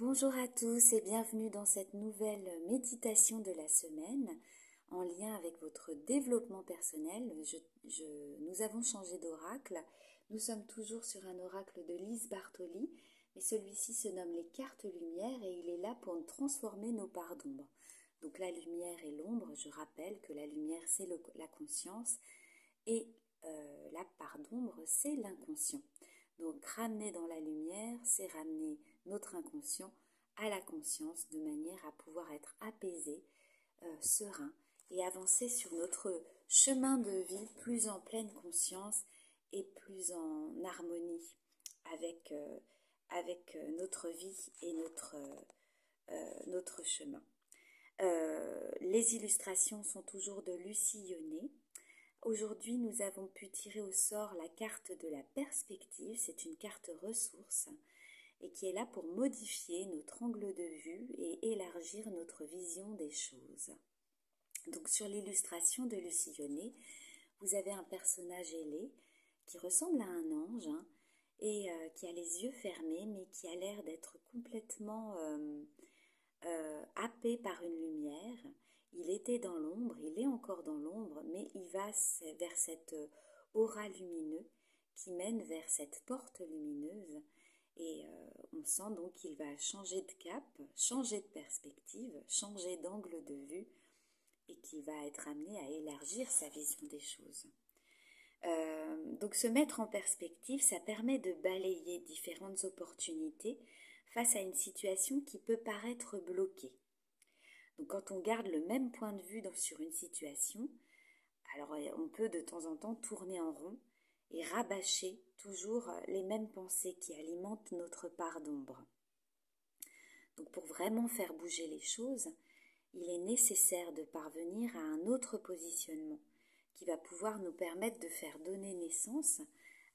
Bonjour à tous et bienvenue dans cette nouvelle méditation de la semaine en lien avec votre développement personnel. Nous avons changé d'oracle. Nous sommes toujours sur un oracle de Lise Bartoli, mais celui-ci se nomme les cartes lumière et il est là pour transformer nos parts d'ombre. Donc la lumière et l'ombre, je rappelle que la lumière c'est la conscience et la part d'ombre c'est l'inconscient. Donc ramener dans la lumière, c'est ramener notre inconscient à la conscience de manière à pouvoir être apaisé, serein et avancer sur notre chemin de vie plus en pleine conscience et plus en harmonie avec notre vie et notre chemin. Les illustrations sont toujours de Lucie Yonnet. Aujourd'hui, nous avons pu tirer au sort la carte de la perspective. C'est une carte ressource et qui est là pour modifier notre angle de vue et élargir notre vision des choses. Donc sur l'illustration de Lucie Yonnet, vous avez un personnage ailé qui ressemble à un ange et qui a les yeux fermés mais qui a l'air d'être complètement happé par une lumière. Il était dans l'ombre, il est encore dans l'ombre, mais il va vers cette aura lumineux qui mène vers cette porte lumineuse. Et on sent donc qu'il va changer de cap, changer de perspective, changer d'angle de vue et qu'il va être amené à élargir sa vision des choses. Donc se mettre en perspective, ça permet de balayer différentes opportunités face à une situation qui peut paraître bloquée. Donc quand on garde le même point de vue sur une situation, alors on peut de temps en temps tourner en rond et rabâcher toujours les mêmes pensées qui alimentent notre part d'ombre. Donc pour vraiment faire bouger les choses, il est nécessaire de parvenir à un autre positionnement qui va pouvoir nous permettre de faire donner naissance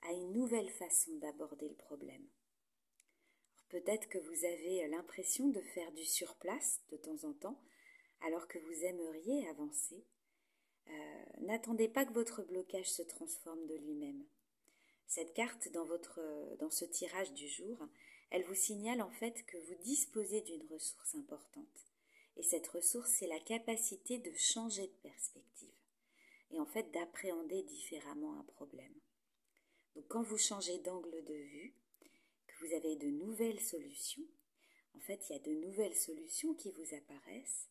à une nouvelle façon d'aborder le problème. Peut-être que vous avez l'impression de faire du surplace de temps en temps, alors que vous aimeriez avancer. N'attendez pas que votre blocage se transforme de lui-même. Cette carte dans ce tirage du jour, elle vous signale en fait que vous disposez d'une ressource importante. Et cette ressource, c'est la capacité de changer de perspective et en fait d'appréhender différemment un problème. Donc quand vous changez d'angle de vue, que vous avez de nouvelles solutions, en fait il y a de nouvelles solutions qui vous apparaissent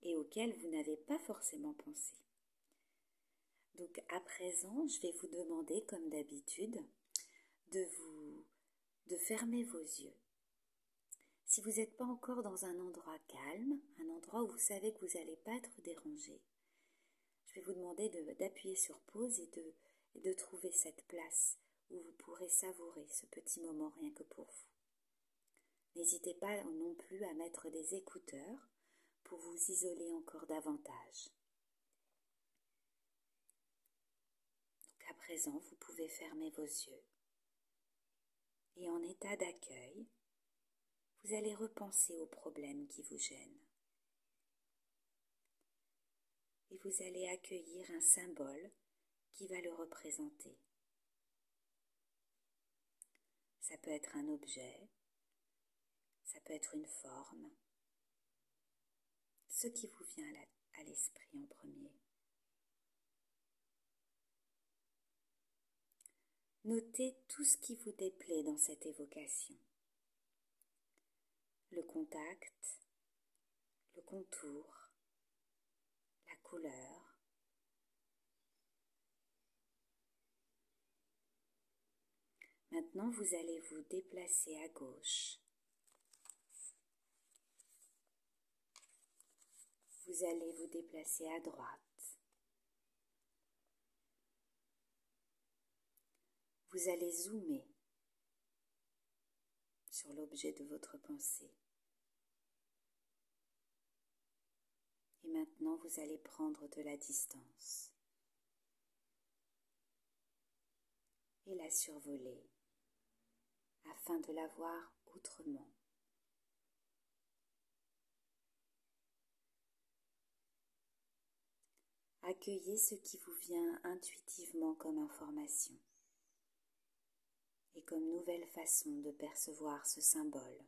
et auxquelles vous n'avez pas forcément pensé. Donc à présent, je vais vous demander, comme d'habitude, de fermer vos yeux. Si vous n'êtes pas encore dans un endroit calme, un endroit où vous savez que vous n'allez pas être dérangé, je vais vous demander d'appuyer sur pause et de trouver cette place où vous pourrez savourer ce petit moment rien que pour vous. N'hésitez pas non plus à mettre des écouteurs pour vous isoler encore davantage. Donc à présent, vous pouvez fermer vos yeux. Et en état d'accueil, vous allez repenser aux problèmes qui vous gênent. Et vous allez accueillir un symbole qui va le représenter. Ça peut être un objet, ça peut être une forme, ce qui vous vient à l'esprit en premier. Notez tout ce qui vous déplaît dans cette évocation. Le contact, le contour, la couleur. Maintenant, vous allez vous déplacer à gauche. Vous allez vous déplacer à droite. Vous allez zoomer sur l'objet de votre pensée. Et maintenant, vous allez prendre de la distance et la survoler afin de la voir autrement. Accueillez ce qui vous vient intuitivement comme information et comme nouvelle façon de percevoir ce symbole.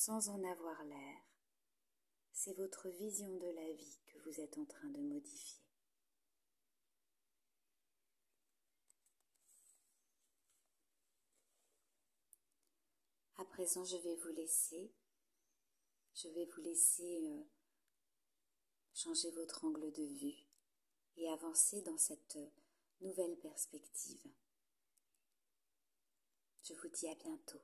sans en avoir l'air. C'est votre vision de la vie que vous êtes en train de modifier. À présent, je vais vous laisser changer votre angle de vue et avancer dans cette nouvelle perspective. Je vous dis à bientôt.